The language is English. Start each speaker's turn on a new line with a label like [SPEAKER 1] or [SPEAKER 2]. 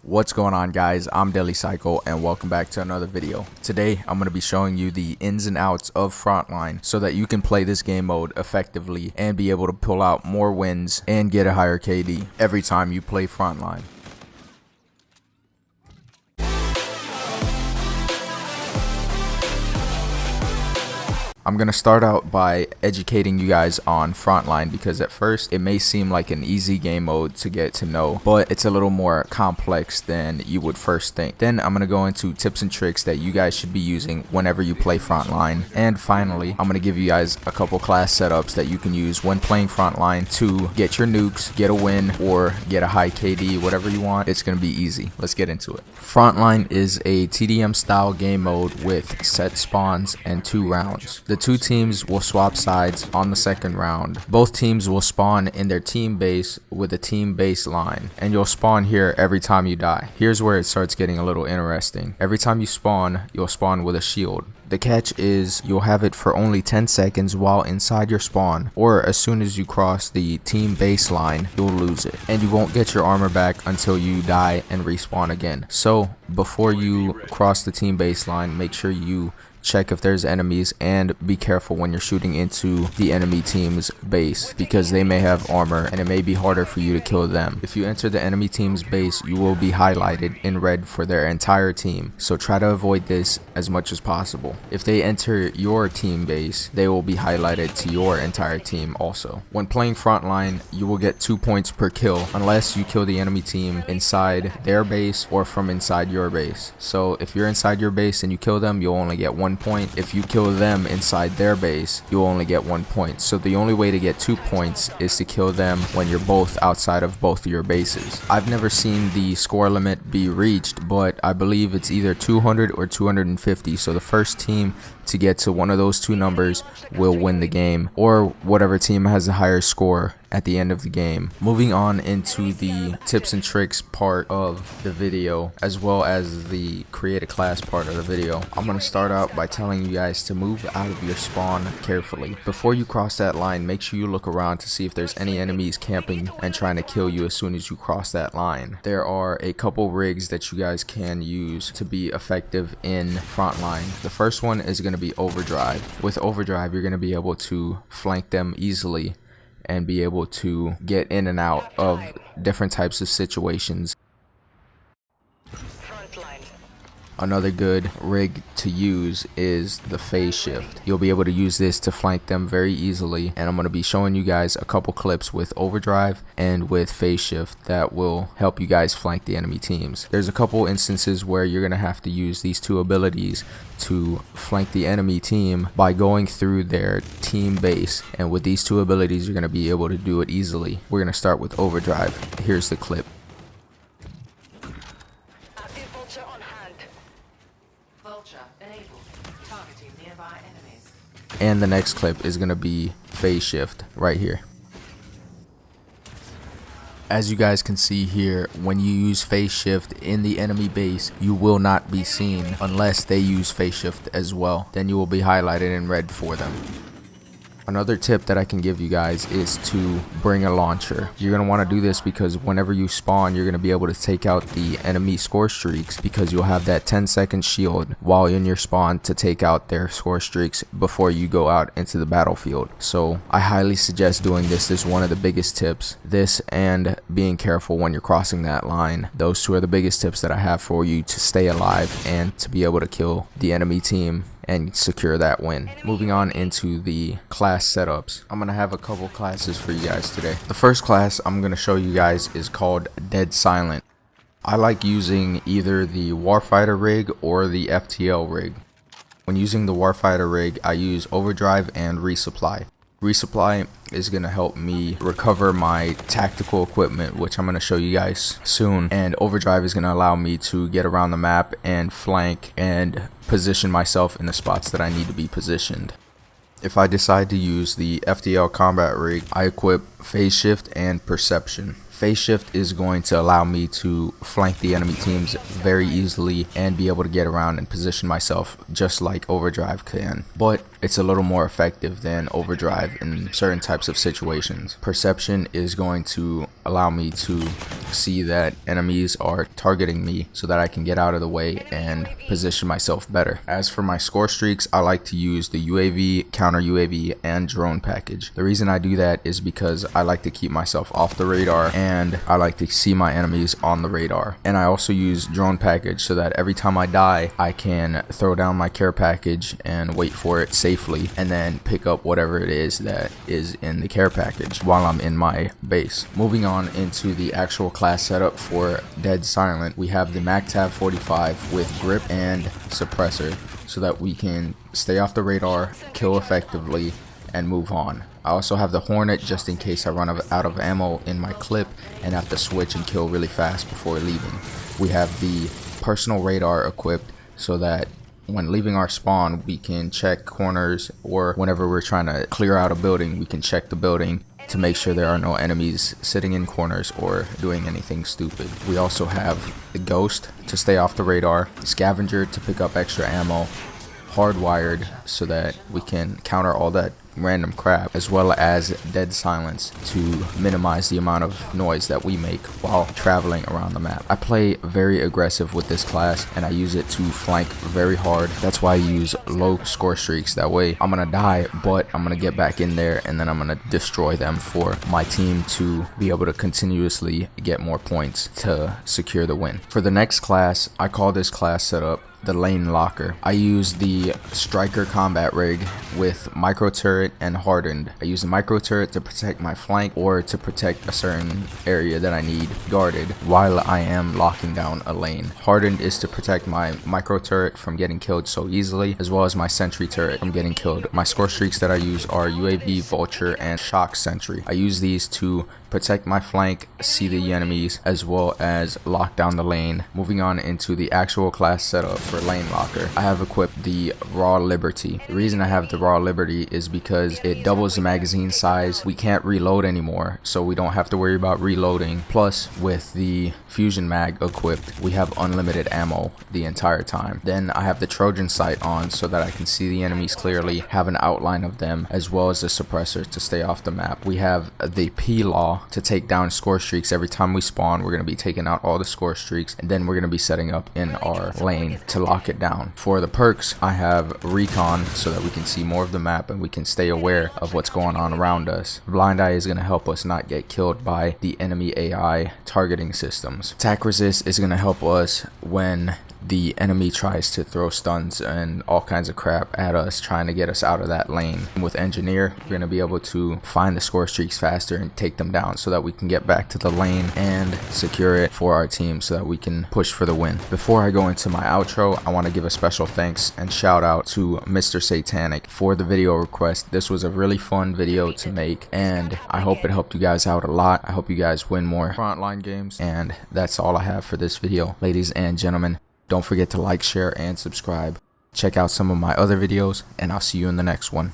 [SPEAKER 1] What's going on, guys? I'm DeadlyPsyko and welcome back to another video. Today I'm going to be showing you the ins and outs of Frontline so that you can play this game mode effectively and be able to pull out more wins and get a higher KD every time you play Frontline. I'm going to start out by educating you guys on Frontline because at first it may seem like an easy game mode to get to know, but it's a little more complex than you would first think. Then I'm going to go into tips and tricks that you guys should be using whenever you play Frontline. And finally, I'm going to give you guys a couple class setups that you can use when playing Frontline to get your nukes, get a win, or get a high KD, whatever you want. It's going to be easy. Let's get into it. Frontline is a TDM style game mode with set spawns and 2 rounds. The 2 teams will swap sides on the second round. Both teams will spawn in their team base with a team baseline, and you'll spawn here every time you die. Here's where it starts getting a little interesting. Every time you spawn, you'll spawn with a shield. The catch is you'll have it for only 10 seconds while inside your spawn, or as soon as you cross the team baseline, you'll lose it. And you won't get your armor back until you die and respawn again. So before you cross the team baseline, make sure you check if there's enemies and be careful when you're shooting into the enemy team's base because they may have armor and it may be harder for you to kill them. If you enter the enemy team's base, you will be highlighted in red for their entire team, so try to avoid this as much as possible. If they enter your team base, they will be highlighted to your entire team also. When playing Frontline, you will get 2 points per kill unless you kill the enemy team inside their base or from inside your base. So if you're inside your base and you kill them, you'll only get 1 point. If you kill them inside their base, you'll only get 1 point. So the only way to get 2 points is to kill them when you're both outside of both of your bases. I've never seen the score limit be reached, but I believe it's either 200 or 250. So the first team to get to one of those 2 numbers will win the game, or whatever team has a higher score at the end of the game. Moving on into the tips and tricks part of the video, as well as the create a class part of the video, I'm going to start out by telling you guys to move out of your spawn carefully. Before you cross that line, make sure you look around to see if there's any enemies camping and trying to kill you as soon as you cross that line. There are a couple rigs that you guys can use to be effective in Frontline. The first one is going to be overdrive. With overdrive, you're going to be able to flank them easily and be able to get in and out of different types of situations. Another good rig to use is the phase shift. You'll be able to use this to flank them very easily, and I'm going to be showing you guys a couple clips with overdrive and with phase shift that will help you guys flank the enemy teams. There's a couple instances where you're going to have to use these 2 abilities to flank the enemy team by going through their team base, and with these 2 abilities you're going to be able to do it easily. We're going to start with overdrive. Here's the clip. And the next clip is going to be phase shift right here. As you guys can see here, when you use phase shift in the enemy base, you will not be seen unless they use phase shift as well. Then you will be highlighted in red for them. Another tip that I can give you guys is to bring a launcher. You're going to want to do this because whenever you spawn, you're going to be able to take out the enemy score streaks because you'll have that 10-second shield while in your spawn to take out their score streaks before you go out into the battlefield. So I highly suggest doing this. This is one of the biggest tips. This and being careful when you're crossing that line. Those 2 are the biggest tips that I have for you to stay alive and to be able to kill the enemy team and secure that win. Moving on into the class setups, I'm gonna have a couple classes for you guys today. The first class I'm gonna show you guys is called Dead Silent. I like using either the Warfighter rig or the FTL rig. When using the Warfighter rig, I use overdrive and resupply. Resupply is going to help me recover my tactical equipment, which I'm going to show you guys soon, and overdrive is going to allow me to get around the map and flank and position myself in the spots that I need to be positioned. If I decide to use the FTL combat rig, I equip phase shift and perception. Phase shift is going to allow me to flank the enemy teams very easily and be able to get around and position myself just like overdrive can. But it's a little more effective than overdrive in certain types of situations. Perception is going to allow me to see that enemies are targeting me so that I can get out of the way and position myself better. As for my score streaks, I like to use the UAV, counter UAV, and drone package. The reason I do that is because I like to keep myself off the radar and I like to see my enemies on the radar. And I also use drone package so that every time I die, I can throw down my care package and wait for it safely and then pick up whatever it is that is in the care package while I'm in my base. Moving on into the actual class setup for Dead Silent, we have the MacTav 45 with grip and suppressor so that we can stay off the radar, kill effectively, and move on. I also have the Hornet just in case I run out of ammo in my clip and have to switch and kill really fast before leaving. We have the personal radar equipped so that when leaving our spawn we can check corners, or whenever we're trying to clear out a building we can check the building to make sure there are no enemies sitting in corners or doing anything stupid. We also have the Ghost to stay off the radar, Scavenger to pick up extra ammo, Hardwired so that we can counter all that random crap, as well as Dead Silence to minimize the amount of noise that we make while traveling around the map. I play very aggressive with this class and I use it to flank very hard. That's why I use low score streaks. That way I'm gonna die, but I'm gonna get back in there and then I'm gonna destroy them for my team to be able to continuously get more points to secure the win. For the next class, I call this class setup the Lane Locker. I use the Striker combat rig with micro turret and hardened. I use the micro turret to protect my flank or to protect a certain area that I need guarded while I am locking down a lane. Hardened is to protect my micro turret from getting killed so easily, as well as my sentry turret from getting killed. My score streaks that I use are UAV, Vulture, and Shock Sentry. I use these to protect my flank, see the enemies, as well as lock down the lane. Moving on into the actual class setup for Lane Locker, I have equipped the Raw Liberty. The reason I have the Raw Liberty is because it doubles the magazine size. We can't reload anymore, so we don't have to worry about reloading. Plus, with the Fusion Mag equipped, we have unlimited ammo the entire time. Then I have the Trojan Sight on so that I can see the enemies clearly, have an outline of them, as well as the suppressor to stay off the map. We have the P-Law to take down score streaks. Every time we spawn, we're going to be taking out all the score streaks, and then we're going to be setting up in our lane to lock it down. For the perks, I have Recon so that we can see more of the map and we can stay aware of what's going on around us. Blind Eye is going to help us not get killed by the enemy AI targeting systems. Attack Resist is going to help us when the enemy tries to throw stuns and all kinds of crap at us, trying to get us out of that lane. With Engineer, we're going to be able to find the score streaks faster and take them down so that we can get back to the lane and secure it for our team so that we can push for the win. Before I go into my outro, I want to give a special thanks and shout out to Mr. Satanic for the video request. This was a really fun video to make and I hope it helped you guys out a lot. I hope you guys win more Frontline games, and that's all I have for this video. Ladies and gentlemen, don't forget to like, share, and subscribe. Check out some of my other videos, and I'll see you in the next one.